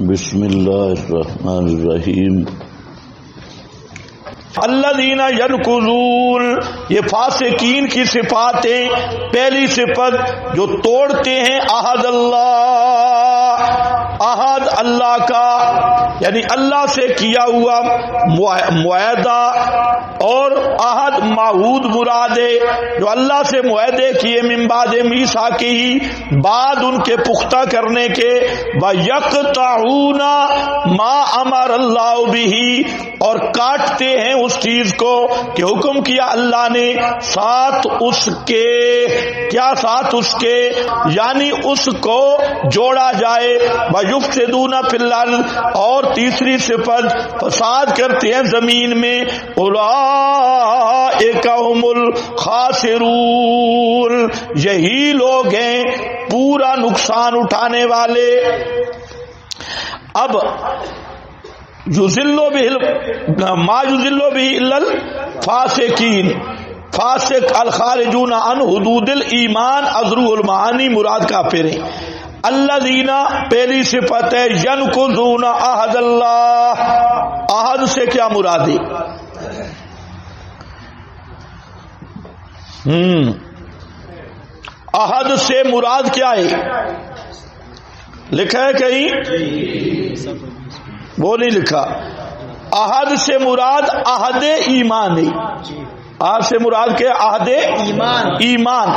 بسم اللہ الرحمن الرحیم. الذین ینقضون، یہ فاسقین کی صفاتیں. پہلی صفت جو توڑتے ہیں عہد اللہ، عہد اللہ کا یعنی اللہ سے کیا ہوا معاہدہ، اور عہد معہود مراد ہے جو اللہ سے معاہدے کیے من بعد میثاقہ ہی، بعد ان کے پختہ کرنے کے. وَيَقْطَعُونَ مَا أَمَرَ اللَّهُ بِهِ، اور کاٹتے ہیں اس چیز کو کہ حکم کیا اللہ نے، ساتھ اس کے کیا، ساتھ اس کے یعنی اس کو جوڑا جائے. وَيُفْسِدُونَ فِي الْأَرْضِ، اور تیسری صفت فساد کرتے ہیں زمین میں. اولئک هم الخاسرون، یہی لوگ ہیں پورا نقصان اٹھانے والے. اب یذل به ما یذل به الا الفاسقین، فاسق الخارجون عن حدود الایمان ازرو المعانی، مراد کافر ہیں. الذین، پہلی صفت ہے ینقضون عہد اللہ. عہد سے کیا مراد ہے؟ عہد سے مراد کیا ہے؟ لکھا ہے کہیں؟ وہ نہیں لکھا. عہد سے مراد عہد ایمان ہے. عہد سے مراد کیا؟ عہد ایمان.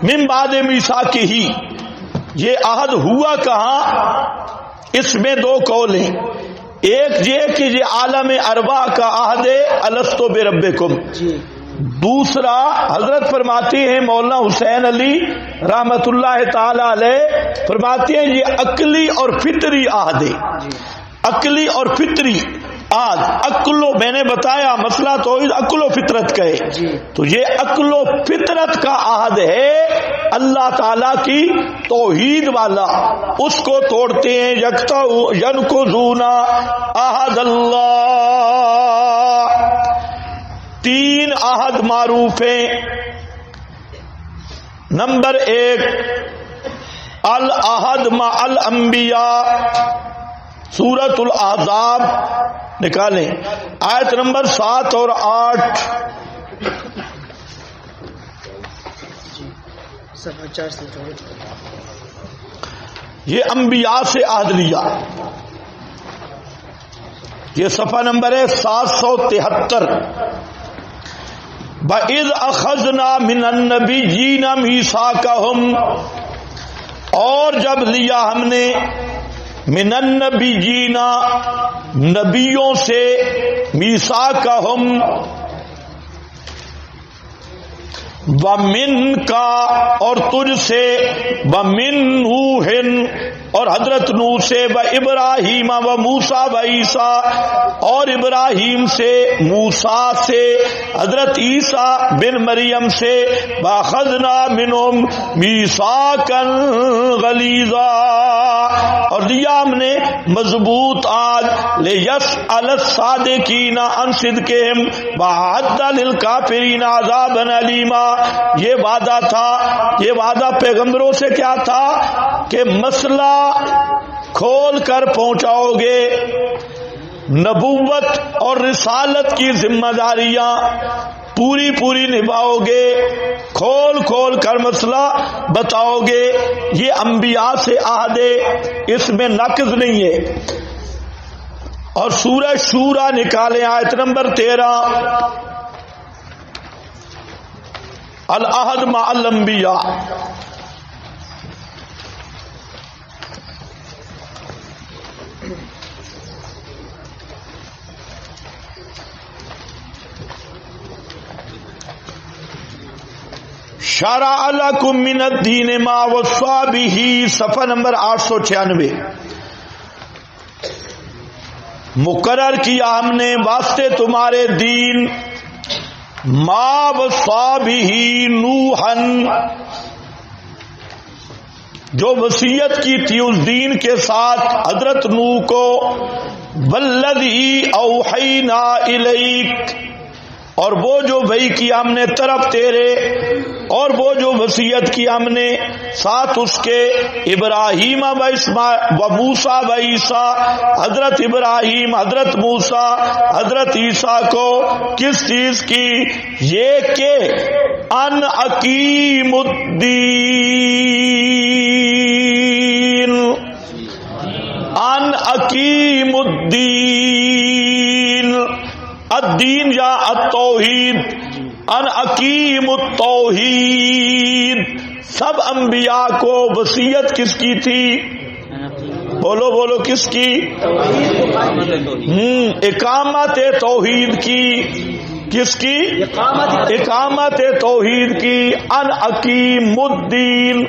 من بعد میثاقہ ہی، یہ عہد ہوا کہاں؟ اس میں دو قول ہیں. ایک یہ کہ یہ عالم ارواح کا عہد ہے، الستو بربکم. دوسرا حضرت فرماتے ہیں مولانا حسین علی رحمت اللہ تعالی علیہ فرماتے ہیں یہ عقلی اور فطری عہد ہے. عقلی اور فطری عہد. عقل و، میں نے بتایا مسئلہ توحید عقل و فطرت کا ہے، تو یہ عقل و فطرت کا عہد ہے اللہ تعالی کی توحید والا، اس کو توڑتے ہیں. ینقضون عہد اللہ. تین عہد معروف ہیں. نمبر ایک العہد مع الانبیاء، سورۃ الاحزاب نکالیں آیت نمبر 7 اور 8. یہ انبیاء سے عہد لیا. یہ صفحہ نمبر ہے 773. وَإِذْ أَخَذْنَا مِنَ النَّبِيِّينَ مِيثَاقَهُمْ، اور جب لیا ہم نے من النبیین، نبیوں سے، میثاقہم، ومن کا، اور تجھ سے، ومن نوح، اور حضرت نوح سے، وابراہیم وموسیٰ وعیسیٰ، اور ابراہیم سے، موسیٰ سے، حضرت عیسیٰ بن مریم سے، واخذنا منہم میثاقا غلیظا، اور دیا ہم نے مضبوط عہد. لیسأل الصادقین عن صدقہم وأعد للکافرین عذابا علیما. یہ وعدہ تھا، یہ وعدہ پیغمبروں سے کیا تھا کہ مسئلہ کھول کر پہنچاؤ گے، نبوت اور رسالت کی ذمہ داریاں پوری پوری نبھاؤ گے، کھول کھول کر مسئلہ بتاؤ گے. یہ انبیاء سے عہد ہے، اس میں نقض نہیں ہے. اور سورہ شورى نکالیں آیت نمبر 13. العہد مع الانبیاء. شرع لکم من الدین ما وصی بہ، صفحہ نمبر 896. مقرر کیا ہم نے واسطے تمہارے دین، ما وصی بہ نوحا، جو وصیت کی تھی اس دین کے ساتھ حضرت نوح کو، والذی اوحینا الیک، اور وہ جو وحی کیا ہم نے طرف تیرے، اور وہ جو وصیت کی ہم نے ساتھ اس کے ابراہیم و موسیٰ و عیسیٰ، حضرت ابراہیم، حضرت موسیٰ، حضرت عیسیٰ کو کس چیز کی؟ یہ کہ ان اقیم الدین، ان اقیم الدین، الدین یا التوحید، ان اقیم التوحید۔ سب انبیاء کو وصیت کس کی تھی؟ بولو بولو کس کی؟ اقامت توحید کی۔ کس کی؟ اقامت توحید کی۔ ان اقیم الدین،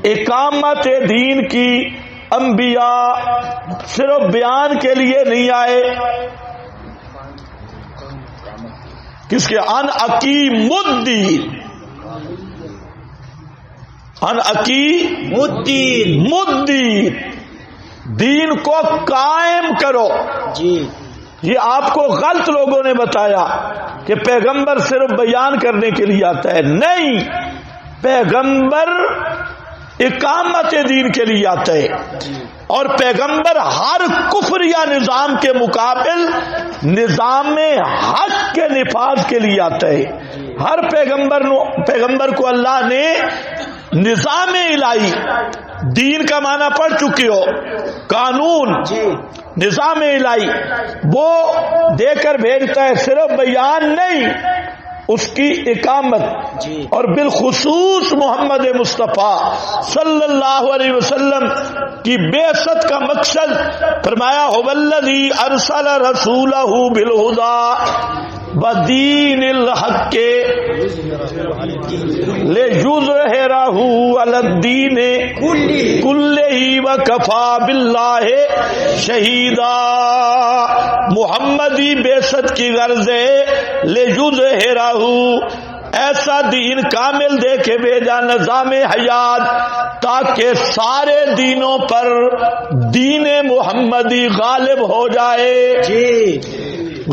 اقامت دین کی۔ انبیاء صرف بیان کے لیے نہیں آئے، کس کے؟ ان اقیم الدین، ان اقیم الدین، دین کو قائم کرو جی۔ یہ آپ کو غلط لوگوں نے بتایا کہ پیغمبر صرف بیان کرنے کے لیے آتا ہے، نہیں، پیغمبر اقامت دین کے لیے آتا ہے، اور پیغمبر ہر کفر یا نظام کے مقابل نظام حق کے نفاذ کے لیے آتا ہے۔ ہر پیغمبر کو اللہ نے نظام الہی، دین کا معنی پڑھ چکے ہو، قانون، نظام الہی، وہ دے کر بھیجتا ہے، صرف بیان نہیں، اس کی اقامت۔ اور بالخصوص محمد مصطفیٰ صلی اللہ علیہ وسلم کی بعثت کا مقصد فرمایا هو الذی ارسل رسولہ بالہدی ودین الحق لیظہرہ علی الدین کلہ وکفی باللہ شہیدا۔ محمدی بعثت کی غرض ہے لیظہرہ، ایسا دین کامل دے کے بھیجا، نظام حیات، تاکہ سارے دینوں پر دین محمدی غالب ہو جائے جی،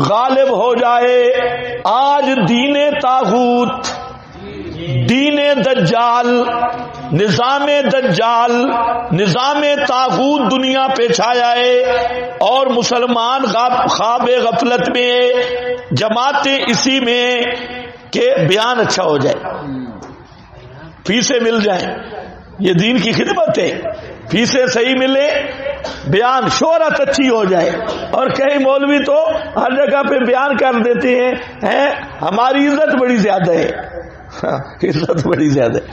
غالب ہو جائے۔ آج دین طاغوت، دین دجال، نظام دجال، نظام طاغوت دنیا پہ چھایا ہے، اور مسلمان خواب غفلت میں، جماعتیں اسی میں کہ بیان اچھا ہو جائے، فیسیں مل جائیں، یہ دین کی خدمت ہے، فیسیں صحیح ملے، بیان شہرت اچھی ہو جائے۔ اور کئی مولوی تو ہر جگہ پہ بیان کر دیتے ہیں ہماری عزت بڑی زیادہ ہے، عزت بڑی زیادہ ہے،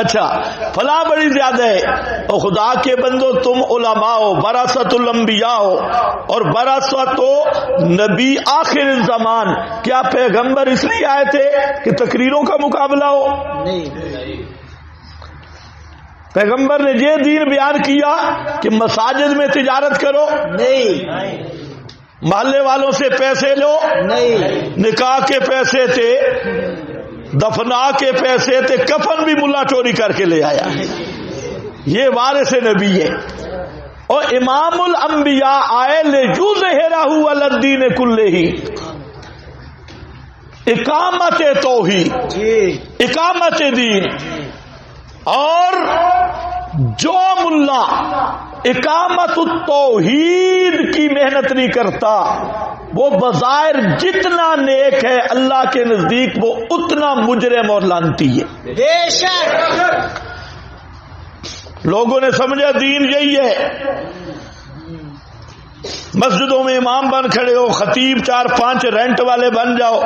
اچھا فلاں بڑی زیادہ ہے۔ اور خدا کے بندو، تم علماء ہو، براثت الانبیاء ہو، اور براثت و نبی آخر الزمان، کیا پیغمبر اس لیے آئے تھے کہ تقریروں کا مقابلہ ہو؟ نہیں، پیغمبر نے یہ دین بیان کیا کہ مساجد میں تجارت کرو؟ نہیں، محلے والوں سے پیسے لو؟ نہیں، نکاح کے پیسے تھے، دفنا کے پیسے تھے، کفن بھی ملا چوری کر کے لے آیا، یہ وارث نبی ہے۔ اور امام الانبیاء آئے لیظہرہ علی الدین کلہ، اقامت توحید، اقامت دین۔ اور جو ملا اقامت التوحید کی محنت نہیں کرتا، وہ بظاہر جتنا نیک ہے اللہ کے نزدیک وہ اتنا مجرم اور لعنتی ہے۔ بے شک لوگوں نے سمجھا دین یہی ہے، مسجدوں میں امام بن کھڑے ہو، خطیب 4-5 رینٹ والے بن جاؤ،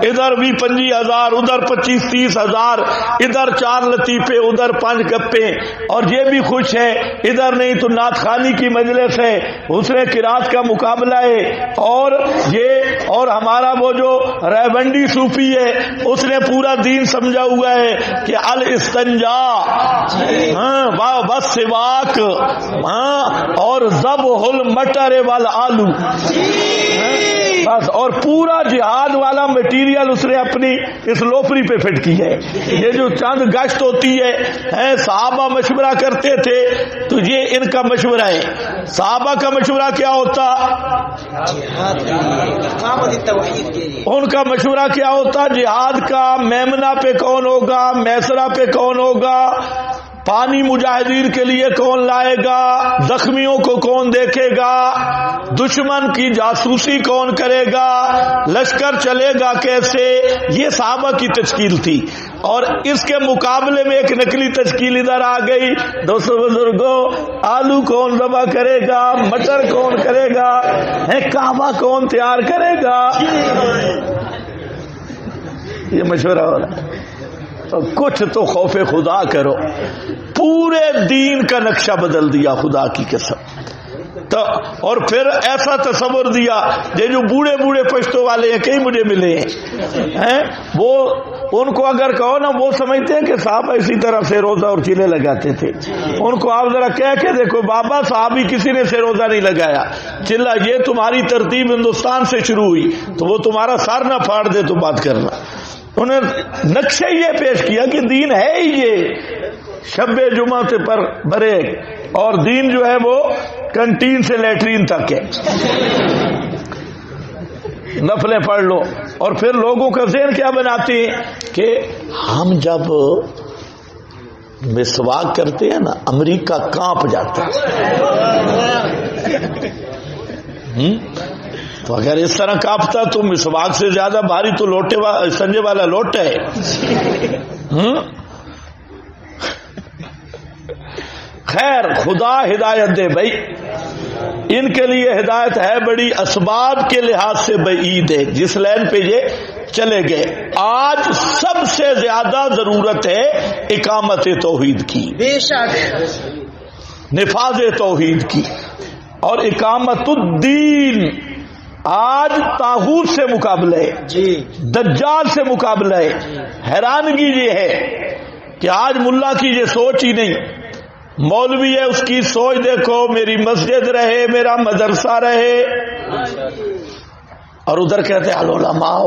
ادھر بھی 25,000، ادھر 25-30,000، ادھر 4 لطیفے، ادھر 5 گپے، اور یہ بھی خوش ہے، ادھر نہیں تو نعت خوانی کی مجلس ہے، حسن قرات کا مقابلہ ہے، اور یہ اور ہمارا وہ جو ریونڈی صوفی ہے اس نے پورا دین سمجھا ہوا ہے کہ الاستنجا، ہاں، والسواک، ہاں، اور ذبح المٹر والآ آلو بس، اور پورا جہاد والا مٹیریل اس نے اپنی اس لوفری پہ فٹ کی ہے. یہ جو چند گشت ہوتی ہے صحابہ مشورہ کرتے تھے تو یہ ان کا مشورہ ہے. صحابہ کا مشورہ کیا ہوتا؟ ان کا مشورہ کیا ہوتا؟ جہاد کا میمنہ پہ کون ہوگا، میسرہ پہ کون ہوگا، پانی مجاہدین کے لیے کون لائے گا، زخمیوں کو کون دیکھے گا، دشمن کی جاسوسی کون کرے گا، لشکر چلے گا کیسے. یہ صحابہ کی تشکیل تھی. اور اس کے مقابلے میں ایک نقلی تشکیل ادھر آ گئی. دوستو بزرگوں، آلو کون ذبح کرے گا، مٹر کون کرے گا، کعبہ کون تیار کرے گا، یہ مشورہ ہو رہا ہے. کچھ تو خوف خدا کرو. پورے دین کا نقشہ بدل دیا خدا کی قسم. تو اور پھر ایسا تصور دیا، یہ جو بوڑھے بوڑھے پشتوں والے ہیں کئی مجھے ملے ہیں، وہ ان کو اگر کہو نا، وہ سمجھتے ہیں کہ صاحب اسی طرح سے روزہ اور چیلے لگاتے تھے. ان کو آپ ذرا کہہ کے دیکھو، بابا صاحب ہی کسی نے سے روزہ نہیں لگایا، چلا یہ تمہاری ترتیب ہندوستان سے شروع ہوئی تو وہ تمہارا سار نہ پھاڑ دے تو بات کرنا. انہیں نقشہ یہ پیش کیا کہ دین ہے ہی یہ شب جمعہ پر بریک، اور دین جو ہے وہ کنٹین سے لیٹرین تک ہے، نفلیں پڑھ لو. اور پھر لوگوں کا ذہن کیا بناتے ہیں کہ ہم جب مسواک کرتے ہیں نا امریکہ کانپ جاتا ہے. تو اگر اس طرح کانپتا تو مسواک سے زیادہ بھاری تو لوٹے سنجے والا لوٹا ہے. خیر خدا ہدایت دے بھائی، ان کے لیے ہدایت ہے بڑی، اسباب کے لحاظ سے بعید ہے جس لائن پہ یہ چلے گئے. آج سب سے زیادہ ضرورت ہے اقامت توحید کی، بے شک نفاذ توحید کی، اور اقامت الدین. آج طاغوت سے مقابلہ ہے، دجال سے مقابلہ ہے. حیرانگی یہ ہے کہ آج ملا کی یہ سوچ ہی نہیں. مولوی ہے، اس کی سوچ دیکھو، میری مسجد رہے، میرا مدرسہ رہے، اور ادھر کہتے ہیں العلماء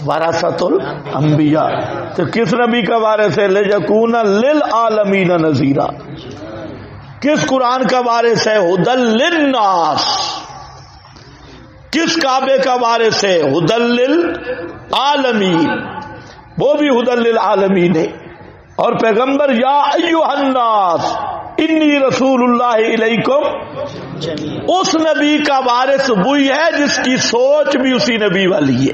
ورثۃ الانبیاء. تو کس نبی کا وارث ہے؟ لِیَکُونَ لِلْعَالَمِینَ نذیرا. کس قرآن کا وارث ہے؟ ہدی للناس. کس کعبے کا وارث ہے؟ ہدی للعالمین. وہ بھی ہدی للعالمین ہے. اور پیغمبر یا ایھا الناس انی رسول اللہ الیکم، اس نبی کا وارث وہی ہے جس کی سوچ بھی اسی نبی والی ہے،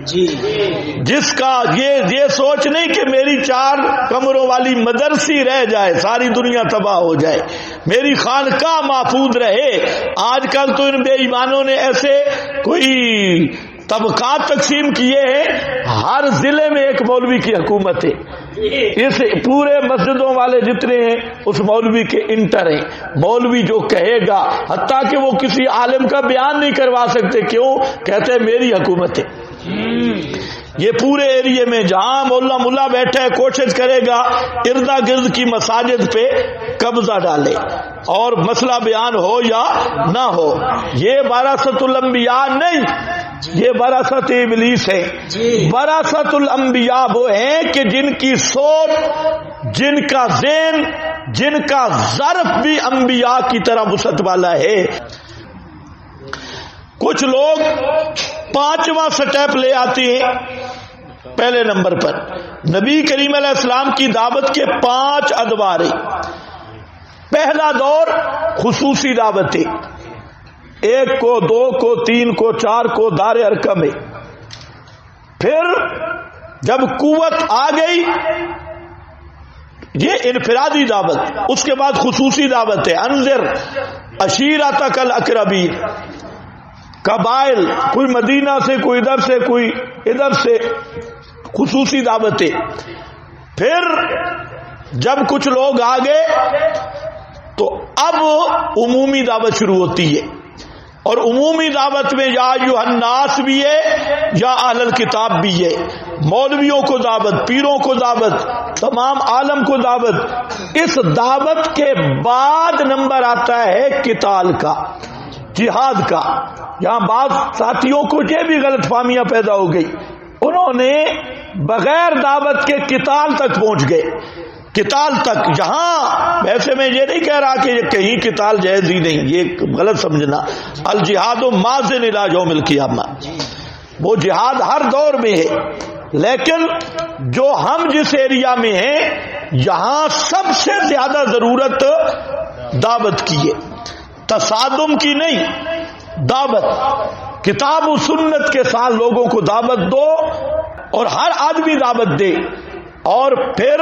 جس کا یہ سوچ نہیں کہ میری 4 کمروں والی مدرسی رہ جائے، ساری دنیا تباہ ہو جائے، میری خانقاہ محفوظ رہے. آج کل تو ان بے ایمانوں نے ایسے کوئی طبقات تقسیم کیے ہیں، ہر ضلع میں ایک مولوی کی حکومت ہے. اس پورے مسجدوں والے جتنے ہیں اس مولوی کے انٹر ہیں. مولوی جو کہے گا، حتیٰ کہ وہ کسی عالم کا بیان نہیں کروا سکتے. کیوں؟ کہتے ہیں میری حکومت ہے. یہ پورے ایریے میں جہاں ملا بیٹھا ہے کوشش کرے گا اردا گرد کی مساجد پہ قبضہ ڈالے، اور مسئلہ بیان ہو یا نہ ہو. یہ وراثت الانبیاء نہیں، یہ وراثت ابلیس ہے. وراثت الانبیاء وہ ہیں کہ جن کی سوچ، جن کا ذہن، جن کا ظرف بھی انبیاء کی طرح وسعت والا ہے. کچھ لوگ 5واں سٹیپ لے آتے ہیں. پہلے نمبر پر نبی کریم علیہ السلام کی دعوت کے 5 ادوار ہیں. پہلا دور خصوصی دعوت ہے، 1 کو 2 کو 3 کو 4 کو دار ارقم ہے. پھر جب قوت آ گئی یہ انفرادی دعوت، اس کے بعد خصوصی دعوت ہے. انذر عشیرتک الاقربین. قبائل، کوئی مدینہ سے، کوئی ادھر سے، کوئی ادھر سے، خصوصی دعوت ہے. پھر جب کچھ لوگ آ گئے تو اب عمومی دعوت شروع ہوتی ہے. اور عمومی دعوت میں یا ایھا الناس بھی ہے، یا اہل الکتاب بھی ہے. مولویوں کو دعوت، پیروں کو دعوت، تمام عالم کو دعوت. اس دعوت کے بعد نمبر آتا ہے قتال کا، جہاد کا. یہاں بعض ساتھیوں کو یہ بھی غلط فہمیاں پیدا ہو گئی، انہوں نے بغیر دعوت کے قتال تک پہنچ گئے، قتال تک. جہاں ویسے میں یہ نہیں کہہ رہا کہ یہ کہیں قتال جائز ہی نہیں، یہ غلط سمجھنا. الجہاد ماضٍ الی یوم القیامہ، وہ جہاد ہر دور میں ہے، لیکن جو ہم جس ایریا میں ہیں یہاں سب سے زیادہ ضرورت دعوت کی ہے، تصادم کی نہیں، دعوت. کتاب و سنت کے ساتھ لوگوں کو دعوت دو اور ہر آدمی دعوت دے. اور پھر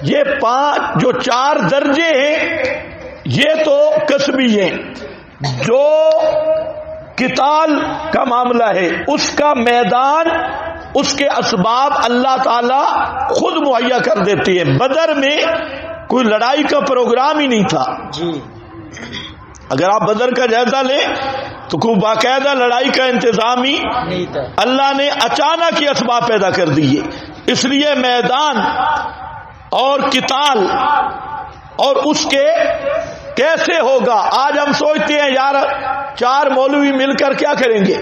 یہ جو 4 درجے ہیں یہ تو کسبی ہیں. جو قتال کا معاملہ ہے اس کا میدان، اس کے اسباب اللہ تعالی خود مہیا کر دیتے ہیں. بدر میں کوئی لڑائی کا پروگرام ہی نہیں تھا جی. اگر آپ بدر کا جائزہ لیں تو کوئی باقاعدہ لڑائی کا انتظام ہی نہیں تھا، اللہ نے اچانک یہ اسباب پیدا کر دیے. اس لیے میدان اور قتال اور اس کے کیسے ہوگا. آج ہم سوچتے ہیں یار 4 مولوی مل کر کیا کریں گے،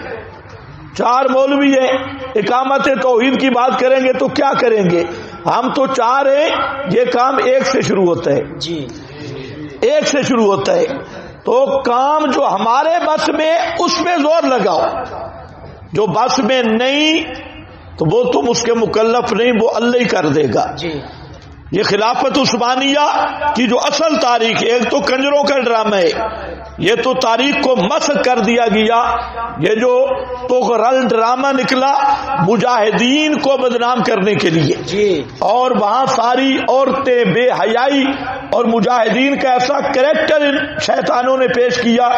4 مولوی ہیں اقامت توحید کی بات کریں گے تو کیا کریں گے. ہم تو 4 ہیں، یہ کام 1 سے شروع ہوتا ہے جی، 1 سے شروع ہوتا ہے. تو کام جو ہمارے بس میں اس میں زور لگاؤ، جو بس میں نہیں تو وہ تم اس کے مکلف نہیں، وہ اللہ ہی کر دے گا جی. یہ خلافت عثمانیہ کی جو اصل تاریخ، ایک تو کنجروں کا ڈرامہ ہے، یہ تو تاریخ کو مسخ کر دیا گیا. یہ جو توغرل ڈرامہ نکلا مجاہدین کو بدنام کرنے کے لیے جی. اور وہاں ساری عورتیں بے حیائی اور مجاہدین کا ایسا کریکٹر ان شیطانوں نے پیش کیا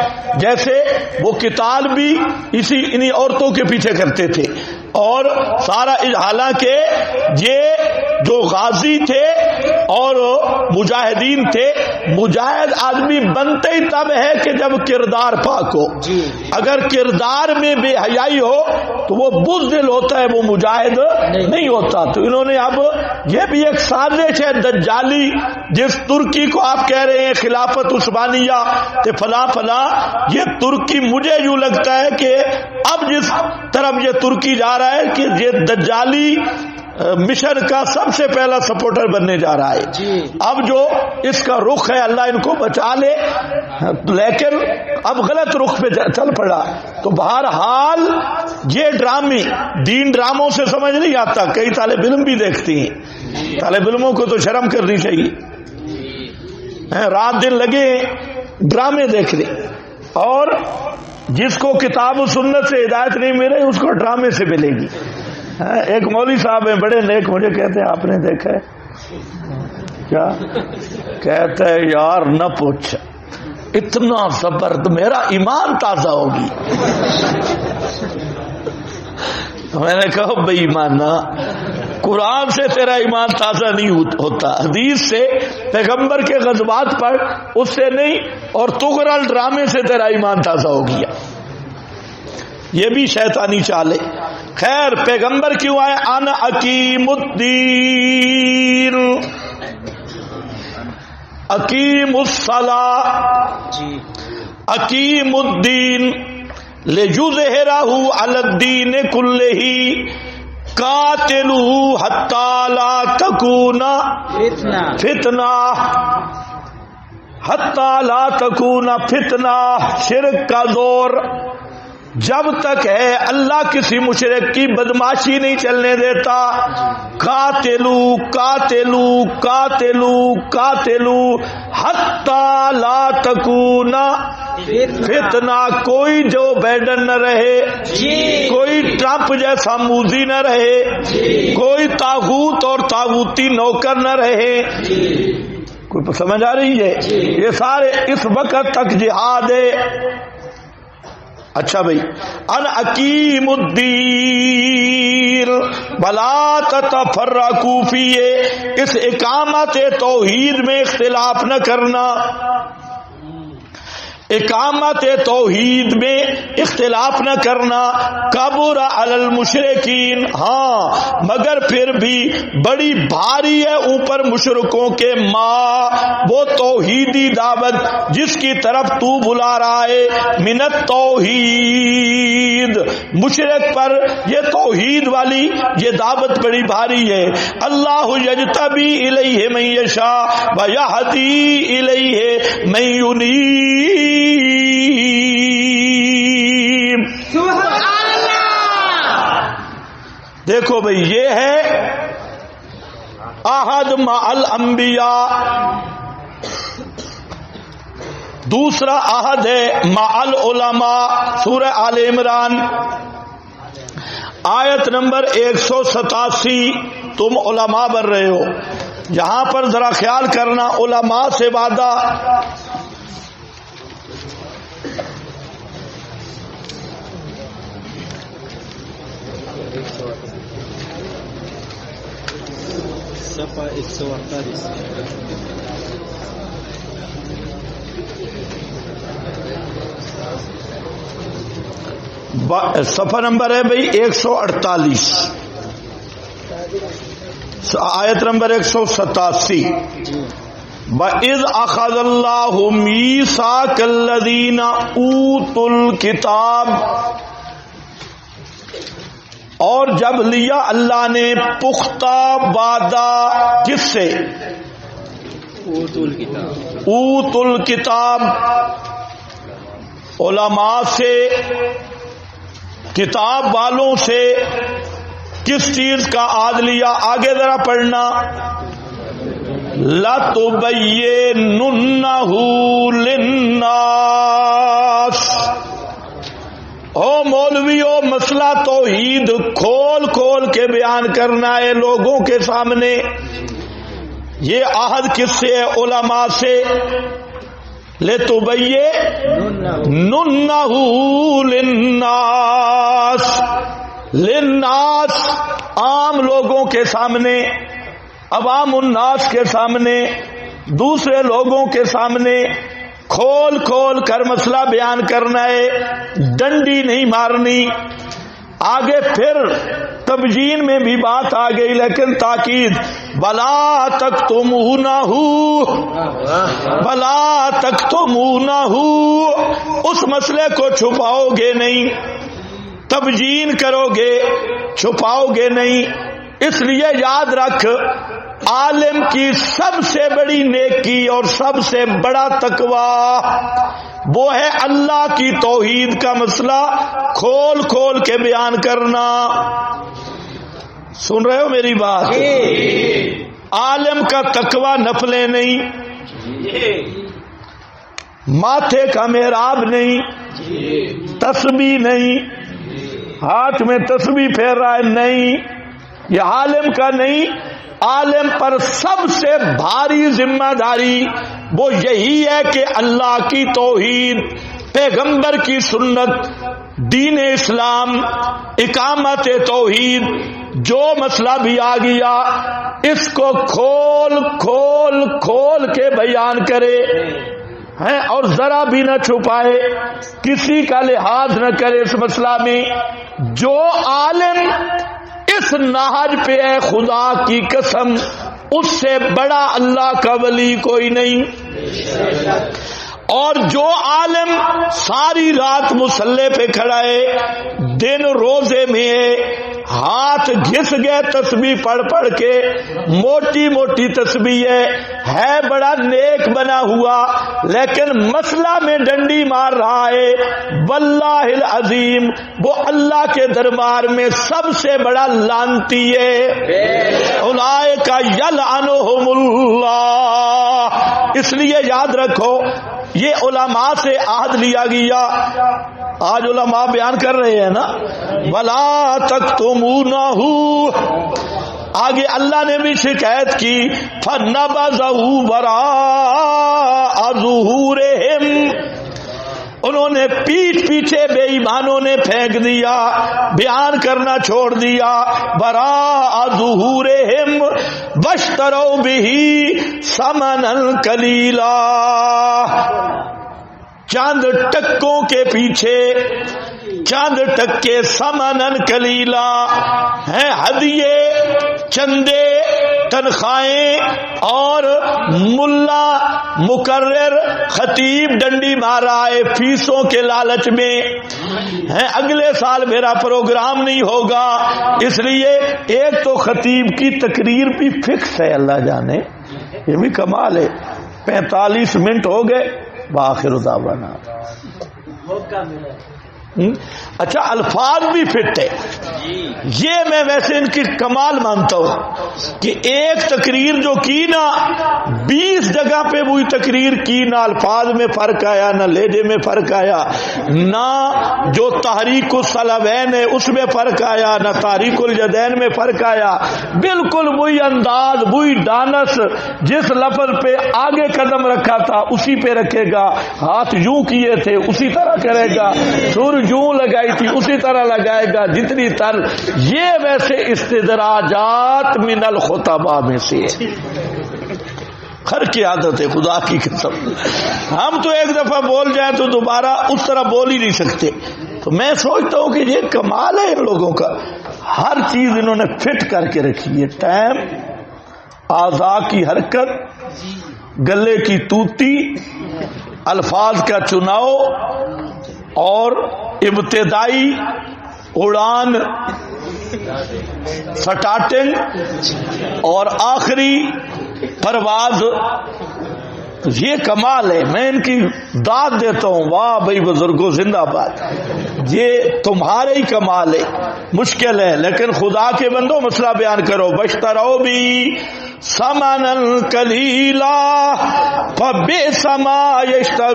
جیسے وہ قتال بھی انہی عورتوں کے پیچھے کرتے تھے. اور سارا حالانکہ یہ جو غازی تھے اور مجاہدین تھے، مجاہد آدمی بنتے ہی تب ہے کہ جب کردار پاک ہو جی. اگر کردار میں بے حیائی ہو تو وہ بزدل ہوتا ہے، وہ مجاہد نہیں ہوتا. تو انہوں نے اب یہ بھی ایک سازش ہے دجالی، جس ترکی کو آپ کہہ رہے ہیں خلافت عثمانیہ تے فلاں فلاں، یہ ترکی مجھے یوں لگتا ہے کہ اب جس طرف یہ ترکی جا رہا ہے کہ یہ دجالی مشن کا سب سے پہلا سپورٹر بننے جا رہا ہے جی. اب جو اس کا رخ ہے اللہ ان کو بچا لے، لیکن اب غلط رخ پہ چل پڑا. تو بہرحال یہ ڈرامے دین ڈراموں سے سمجھ نہیں آتا. کئی طالب علم بھی دیکھتی ہیں، طالب علموں کو تو شرم کرنی چاہیے، رات دن لگے ڈرامے دیکھنے. اور جس کو کتاب و سنت سے ہدایت نہیں مل رہی اس کو ڈرامے سے ملے گی. ایک مولوی صاحب ہیں بڑے نیک، مجھے کہتے ہیں آپ نے دیکھا ہے کیا؟ کہتے ہیں یار نہ پوچھ، اتنا زبرد میرا ایمان تازہ ہوگی. میں نے کہا بھائی ایمان نہ، قرآن سے تیرا ایمان تازہ نہیں ہوتا، حدیث سے پیغمبر کے غزوات پر اس سے نہیں، اور تغرل ڈرامے سے تیرا ایمان تازہ ہو گیا. یہ بھی شیطانی چالے. خیر پیغمبر کیوں آئے؟ انا اقیم الدین، اقیم الصلاۃ جی، اقیم الدین لِیُظْہِرَہُ عَلَى الدِّینِ کُلِّهِ قَاتِلُوا حَتَّى لَا تَکُونَ فِتْنَةٌ، حَتَّى لَا تَکُونَ فِتْنَةٌ. شرک کا زور جب تک ہے اللہ کسی مشرک کی بدماشی نہیں چلنے دیتا. قاتلو قاتلو قاتلو قاتلو حتی لا تکون فتنہ، کوئی جو بائیڈن نہ رہے، کوئی ٹرمپ جیسا موذی نہ رہے، کوئی طاغوت اور طاغوتی نوکر نہ رہے. کوئی سمجھ آ رہی ہے؟ یہ سارے اس وقت تک جہاد ہے. اچھا بھائی، ان اقیم الدین ولا تتفرقوا فیہ، اس اقامت توحید میں اختلاف نہ کرنا. اقامت توحید میں اختلاف نہ کرنا، کبر علی المشرکین، ہاں مگر پھر بھی بڑی بھاری ہے اوپر مشرکوں کے، وہ توحیدی دعوت جس کی طرف تو بلا رہا ہے، من التوحید، مشرک پر یہ توحید والی یہ دعوت بڑی بھاری ہے۔ اللہ یجتبی الیہ من یشاء ویہدی الیہ من ینیب، دیکھو بھئی یہ ہے عہد مع الانبیاء، دوسرا عہد ہے مع العلماء، سورہ آل عمران آیت نمبر 187، تم علماء بن رہے ہو، یہاں پر ذرا خیال کرنا، علماء سے وعدہ، صفحہ 148، صفحہ نمبر ہے بھئی 148، آیت نمبر 187، وَإِذْ أَخَذَ اللَّهُ مِيثَاقَ الَّذِينَ أُوتُوا الْكِتَابَ، اور جب لیا اللہ نے پختہ وعدہ کس سے؟ اوت الکتاب، علماء سے، کتاب والوں سے، کس چیز کا عہد لیا؟ آگے ذرا پڑھنا، لَتُبَيِّنُنَّهُ لِلنَّاسِ، او مولویو مسئلہ توحید کھول کھول کے بیان کرنا ہے لوگوں کے سامنے۔ یہ عہد کس سے ہے؟ علماء سے، لِتُبَيِّنُنَّهُ لِلنَّاسِ، للناس عام لوگوں کے سامنے، عوام الناس کے سامنے، دوسرے لوگوں کے سامنے کھول کھول کر مسئلہ بیان کرنا ہے، ڈنڈی نہیں مارنی۔ آگے پھر تبیین میں بھی بات آ گئی، لیکن تاکید، بلا تکتمونہ، بلا تکتمونہ، اس مسئلے کو چھپاؤ گے نہیں، تبیین کرو گے، چھپاؤ گے نہیں۔ اس لیے یاد رکھ، عالم کی سب سے بڑی نیکی اور سب سے بڑا تقویٰ وہ ہے اللہ کی توحید کا مسئلہ کھول کھول کے بیان کرنا۔ سن رہے ہو میری بات؟ عالم کا تقویٰ نفلیں نہیں، ماتھے کا محراب نہیں، تسبیح نہیں، ہاتھ میں تسبیح پھیر رہا ہے نہیں، یہ عالم کا نہیں۔ عالم پر سب سے بھاری ذمہ داری وہ یہی ہے کہ اللہ کی توحید، پیغمبر کی سنت، دین اسلام، اقامت توحید، جو مسئلہ بھی آ گیا اس کو کھول کھول کھول کے بیان کرے ہیں، اور ذرا بھی نہ چھپائے، کسی کا لحاظ نہ کرے اس مسئلہ میں۔ جو عالم اس نہج پہ ہے، خدا کی قسم اس سے بڑا اللہ کا ولی کوئی نہیں۔ اور جو عالم ساری رات مصلے پہ کھڑا ہے، دن روزے میں ہے، ہاتھ گھس گئے تسبیح پڑھ پڑھ کے، موٹی موٹی تسبیح ہے بڑا نیک بنا ہوا، لیکن مسئلہ میں ڈنڈی مار رہا ہے، واللہ العظیم وہ اللہ کے دربار میں سب سے بڑا لعنتی ہے۔ اولئک یلعنہم اللہ۔ اس لیے یاد رکھو، یہ علماء سے عہد لیا گیا، آج علماء بیان کر رہے ہیں نا، وَلَا تَكْتُمُونَهُ۔ آگے اللہ نے بھی شکایت کی، فَنَبَذَهُ وَرَاءَ ظُهُورِهِمْ، انہوں نے پیٹھ پیچھے بے ایمانوں نے پھینک دیا، بیان کرنا چھوڑ دیا، وَرَاءَ ظُهُورِهِمْ وَاشْتَرَوْا بِهِ ثَمَنًا قَلِيلًا۔ چند ٹکوں کے پیچھے، چند ٹکے سمنن کلیلا ہیں، ہدیے، چندے، تنخواہیں، اور ملا مقرر خطیب ڈنڈی مارا ہے فیسوں کے لالچ میں ہیں، اگلے سال میرا پروگرام نہیں ہوگا، اس لیے ایک تو خطیب کی تقریر بھی فکس ہے، اللہ جانے یہ بھی کمال ہے۔ 45 منٹ ہو گئے، بآخر دعوانا۔ اچھا الفاظ بھی فٹ ہے، یہ میں ویسے ان کی کمال مانتا ہوں کہ ایک تقریر جو کی نا 20 جگہ پہ وہی تقریر کی، نہ الفاظ میں فرق آیا، نہ لہجے میں فرق آیا، نہ جو تحریک الصلوین ہے اس میں فرق آیا، نہ تحریک الیدین میں فرق آیا، بالکل وہی انداز، وہی ڈانس، جس لفظ پہ آگے قدم رکھا تھا اسی پہ رکھے گا، ہاتھ یوں کیے تھے اسی طرح کرے گا، سر یوں لگائی تھی اسی طرح لگائے گا، جتنی تر یہ ویسے استدراجات من الخطباء میں سے خر کی عادت ہے، خدا کی قسم۔ ہم تو ایک دفعہ بول جائیں تو دوبارہ اس طرح بول ہی نہیں سکتے، تو میں سوچتا ہوں کہ یہ کمال ہے ان لوگوں کا، ہر چیز انہوں نے فٹ کر کے رکھی ہے، ٹائم، اعضاء کی حرکت، گلے کی توتی، الفاظ کا چناؤ، اور ابتدائی اڑان سٹارٹنگ اور آخری پرواز، یہ کمال ہے، میں ان کی داد دیتا ہوں، واہ بھائی بزرگوں زندہ باد، یہ تمہارے ہی کمال ہے، مشکل ہے لیکن خدا کے بندو مسئلہ بیان کرو۔ بشترو بھی ثمنا قلیلا فبئس ما یشترون،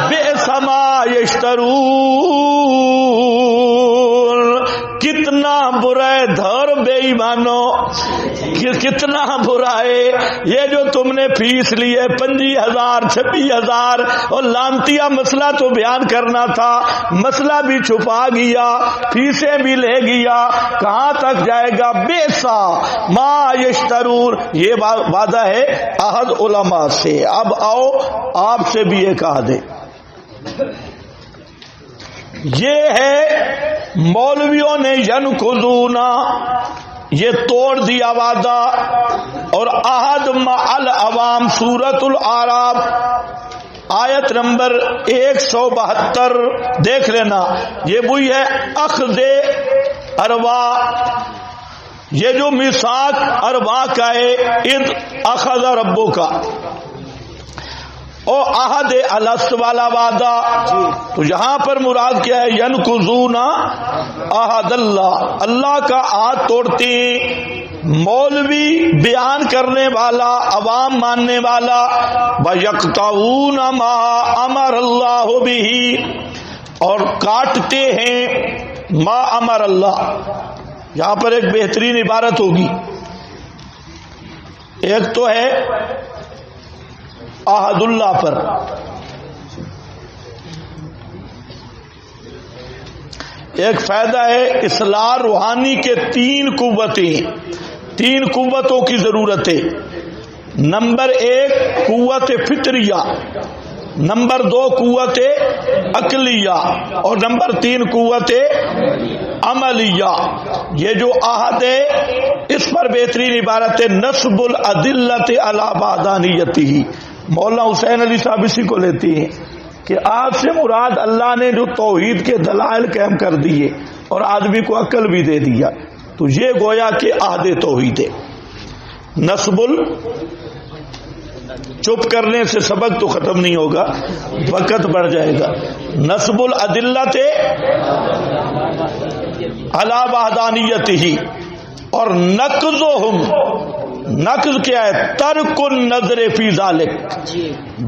بئس ما یشترون، کتنا برا ہے دھر بے ایمانو، کتنا برا ہے یہ جو تم نے فیس لی ہے 25,000 26,000، اور لانتیا مسئلہ تو بیان کرنا تھا، مسئلہ بھی چھپا گیا، فیسیں بھی لے گیا، کہاں تک جائے گا؟ بیسا ما یشترون، یہ وعدہ ہے عہد علماء سے۔ اب آؤ آپ سے بھی ایک عہد ہے، یہ ہے مولویوں نے ینقضونا، یہ توڑ دیا وعدہ اور عہد مع العوام، سورۃ الاعراف آیت نمبر 172 دیکھ لینا، یہ وہی ہے اخذ اروا، یہ جو میثاق اروا کا ہے، اذ اخذ ربک کا، اور عہد الست والا وعدہ، تو یہاں پر مراد کیا ہے؟ ینقضون عہد اللہ، اللہ کا عہد توڑتے ہیں، مولوی بیان کرنے والا، عوام ماننے والا، وَيَقْطَعُونَ مَا أَمَرَ اللَّهُ بِهِ، اور کاٹتے ہیں ما امر اللہ۔ یہاں پر ایک بہترین عبارت ہوگی، ایک تو ہے عہد اللہ پر، ایک فائدہ ہے اصلاح روحانی کے 3 قوتیں، 3 قوتوں کی ضرورت ہے۔ نمبر 1 قوت فطریہ، نمبر 2 قوت عقلیہ، اور نمبر 3 قوت عملیہ۔ یہ جو عہد ہے اس پر بہترین عبارت ہے نصب الادلۃ علی وحدانیتہ۔ مولانا حسین علی صاحب اسی کو لیتی ہیں کہ عہد سے مراد اللہ نے جو توحید کے دلائل قائم کر دیے اور آدمی کو عقل بھی دے دیا، تو یہ گویا کہ عہد توحید ہے۔ نصب چپ کرنے سے سبق تو ختم نہیں ہوگا، وقت بڑھ جائے گا۔ نصب الادلۃ علی وحدانیتہ، اور نقضہم، نقض کیا ہے؟ ترک النظر فی ذالک،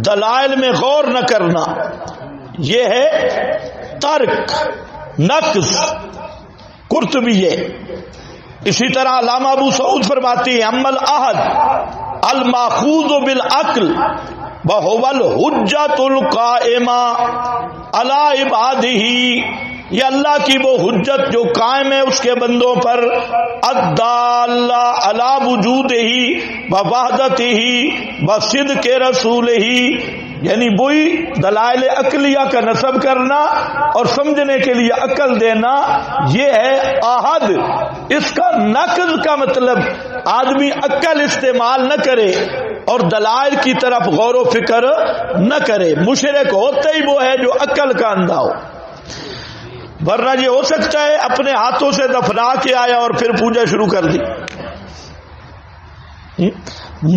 دلائل میں غور نہ کرنا، یہ ہے ترک، نقض، قرطبی ہے۔ اسی طرح علامہ ابو سعود فرماتی ہیں اما العہد الماخوذ بالعقل وهو الحجۃ القائمہ علی عبادہ یہ اللہ کی وہ حجت جو قائم ہے اس کے بندوں پر، الدالہ علی وجودہ و وحدتہ و صدق رسولہ، یعنی وہی دلائل عقلیہ کا نصب کرنا اور سمجھنے کے لیے عقل دینا، یہ ہے احد۔ اس کا نقض کا مطلب آدمی عقل استعمال نہ کرے اور دلائل کی طرف غور و فکر نہ کرے۔ مشرک ہوتا ہی وہ ہے جو عقل کا اندھا ہو، ورنہ یہ ہو سکتا ہے اپنے ہاتھوں سے دفنا کے آیا اور پھر پوجا شروع کر دی۔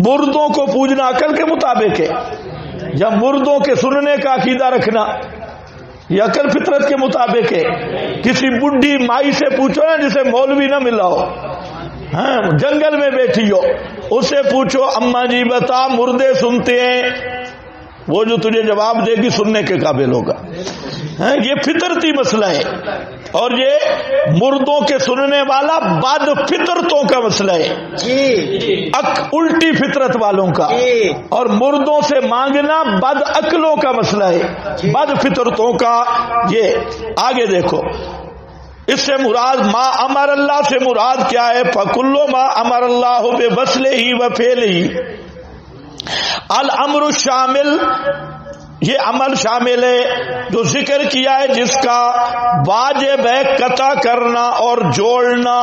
مردوں کو پوجنا عقل کے مطابق ہے، یا مردوں کے سننے کا عقیدہ رکھنا یہ عقل فطرت کے مطابق ہے؟ کسی بڈھی مائی سے پوچھو نا جسے مولوی نہ ملا ہو، ہاں جنگل میں بیٹھی ہو، اسے پوچھو اماں جی بتا مردے سنتے ہیں، وہ جو تجھے جواب دے گی سننے کے قابل ہوگا۔ یہ فطرتی مسئلہ ہے، اور یہ مردوں کے سننے والا بد فطرتوں کا مسئلہ ہے، الٹی فطرت والوں کا، اور مردوں سے مانگنا بد عقلوں کا مسئلہ ہے، بد فطرتوں کا۔ یہ آگے دیکھو، اس سے مراد ما امر اللہ سے مراد کیا ہے؟ فَكُلُّ مَا أَمَرَ اللَّهُ بِوَصْلِهِ وَفِعْلِهِ، الامر شامل، یہ عمل شامل ہے جو ذکر کیا ہے جس کا واجب ہے قطع کرنا اور جوڑنا۔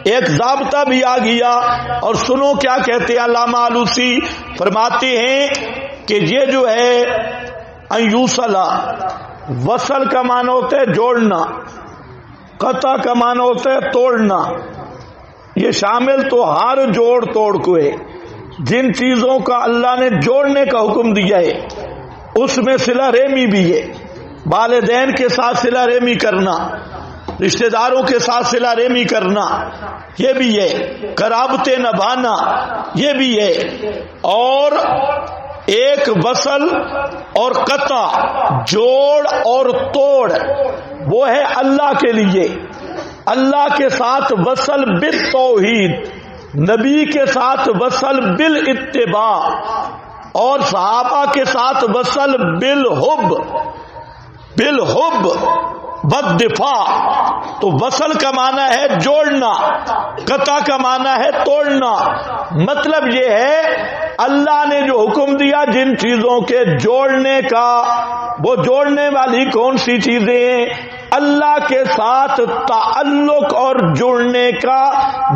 ایک ضابطہ بھی آ گیا، اور سنو کیا کہتے ہیں علامہ آلوسی، فرماتے ہیں کہ یہ جو ہے ان یوصلا، وصل کا معنی ہوتا ہے جوڑنا، قطع کا معنی ہوتا ہے توڑنا۔ یہ شامل تو ہر جوڑ توڑ کو ہے، جن چیزوں کا اللہ نے جوڑنے کا حکم دیا ہے اس میں صلہ رحمی بھی ہے، والدین کے ساتھ صلہ رحمی کرنا، رشتہ داروں کے ساتھ صلہ رحمی کرنا یہ بھی ہے، قرابتیں نبھانا یہ بھی ہے، اور ایک وصل اور قطع، جوڑ اور توڑ، وہ ہے اللہ کے لیے۔ اللہ کے ساتھ وصل بالتوحید، نبی کے ساتھ وصل بالاتباع، اور صحابہ کے ساتھ وصل بالحب والدفاع۔ تو وصل کا معنی ہے جوڑنا، قطع کا معنی ہے توڑنا۔ مطلب یہ ہے اللہ نے جو حکم دیا جن چیزوں کے جوڑنے کا، وہ جوڑنے والی کون سی چیزیں ہیں؟ اللہ کے ساتھ تعلق اور جڑنے کا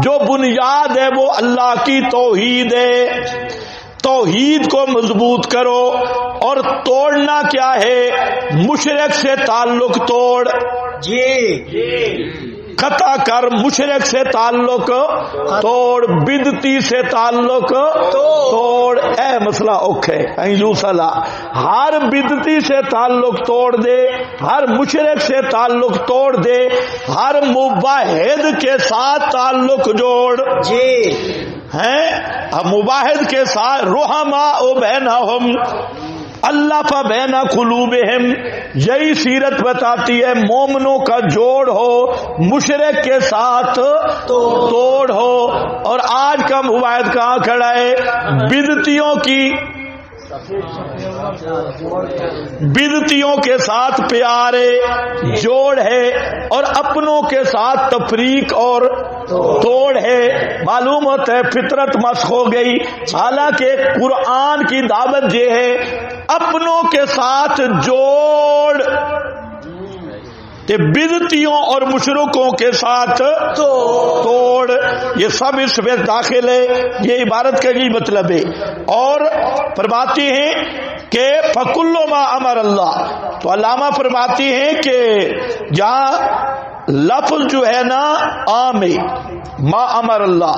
جو بنیاد ہے وہ اللہ کی توحید ہے۔ توحید کو مضبوط کرو، اور توڑنا کیا ہے؟ مشرک سے تعلق توڑ، قطع کر، مشرک سے تعلق توڑ، بدعتی سے تعلق توڑ۔ اے مسئلہ اوکھے یوصلہ، ہر بدعتی سے تعلق توڑ دے، ہر مشرک سے تعلق توڑ دے، ہر مباحد کے ساتھ تعلق جوڑ ہیں، مباحد کے ساتھ رحماء بینہم اللہ بین قلوبہم، یہی سیرت بتاتی ہے مومنوں کا جوڑ ہو، مشرک کے ساتھ توڑ ہو۔ اور آج کا مباحث کہاں کھڑا ہے؟ بدعتیوں کے ساتھ پیارے جوڑ ہے، اور اپنوں کے ساتھ تفریق اور توڑ ہے۔ معلوم ہوتا ہے فطرت مسخ ہو گئی، حالانکہ قرآن کی دعوت یہ ہے اپنوں کے ساتھ جوڑ، کہ بدعتیوں اور مشرکوں کے ساتھ توڑ، یہ سب اس میں داخل ہے۔ یہ عبارت کا یہی مطلب ہے۔ اور فرماتی ہیں کہ فَكُلُّ مَا أَمَرَ اللَّهُ، تو علامہ فرماتی ہیں کہ جہاں لفظ جو ہے نا عام ہے، ما امر اللہ،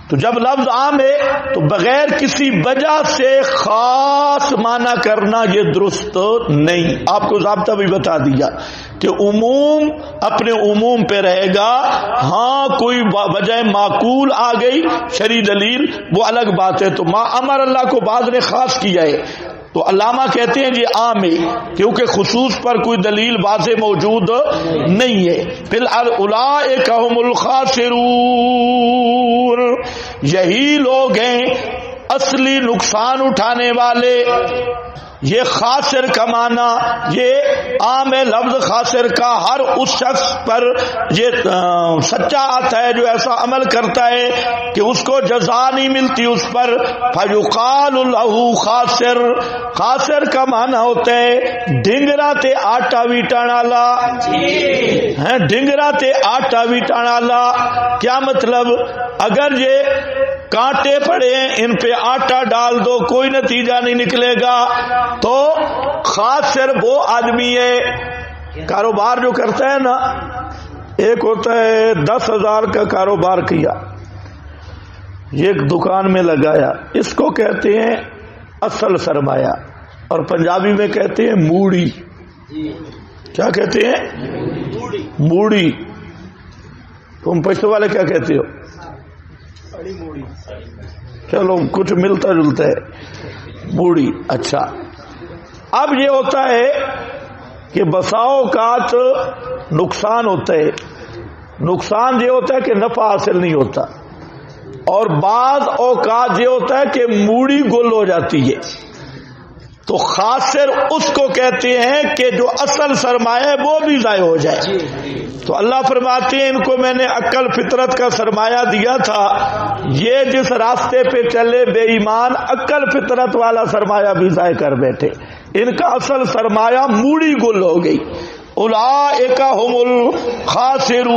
تو جب لفظ عام ہے تو بغیر کسی وجہ سے خاص معنی کرنا یہ درست نہیں۔ آپ کو ضابطہ بھی بتا دیا کہ عموم اپنے عموم پہ رہے گا، ہاں کوئی وجہ معقول آ گئی شرعی دلیل وہ الگ بات ہے۔ تو ما امر اللہ کو بعض نے خاص کیا ہے، تو علامہ کہتے ہیں یہ عام ہے کیونکہ خصوص پر کوئی دلیل واضح موجود نہیں ہے۔ فی اولئک هم الخاسرون، یہی لوگ ہیں اصلی نقصان اٹھانے والے۔ یہ خاسر کا معنی یہ عام ہے، لفظ خاسر کا ہر اس شخص پر یہ سچا آتا ہے جو ایسا عمل کرتا ہے کہ اس کو جزا نہیں ملتی اس پر. فیقال له خاسر، خاسر کا معنی ہوتا ہے ڈنگرا تے آٹا ویٹان والا. ڈنگرا تے آٹا ویٹان والا کیا مطلب؟ اگر یہ کانٹے پڑے ہیں ان پہ آٹا ڈال دو کوئی نتیجہ نہیں نکلے گا. تو خاسر وہ آدمی ہے کاروبار جو کرتا ہے نا، ایک ہوتا ہے 10,000 کا کاروبار کیا، یہ ایک دکان میں لگایا، اس کو کہتے ہیں اصل سرمایہ، اور پنجابی میں کہتے ہیں موڑی. کیا کہتے ہیں؟ موڑی. تم پیسے والے کیا کہتے ہو؟ چلو کچھ ملتا جلتا ہے، موڑی. اچھا، اب یہ ہوتا ہے کہ بسا اوقات نقصان ہوتا ہے. نقصان یہ ہوتا ہے کہ نفع حاصل نہیں ہوتا، اور بعض اوقات یہ ہوتا ہے کہ موڑی گل ہو جاتی ہے. تو خاسر اس کو کہتے ہیں کہ جو اصل سرمایہ ہے وہ بھی ضائع ہو جائے. تو اللہ فرماتے ہیں ان کو میں نے عقل فطرت کا سرمایہ دیا تھا، یہ جس راستے پہ چلے بے ایمان عقل فطرت والا سرمایہ بھی ضائع کر بیٹھے، ان کا اصل سرمایہ موڑی گل ہو گئی. اولئک هم الخاسرون.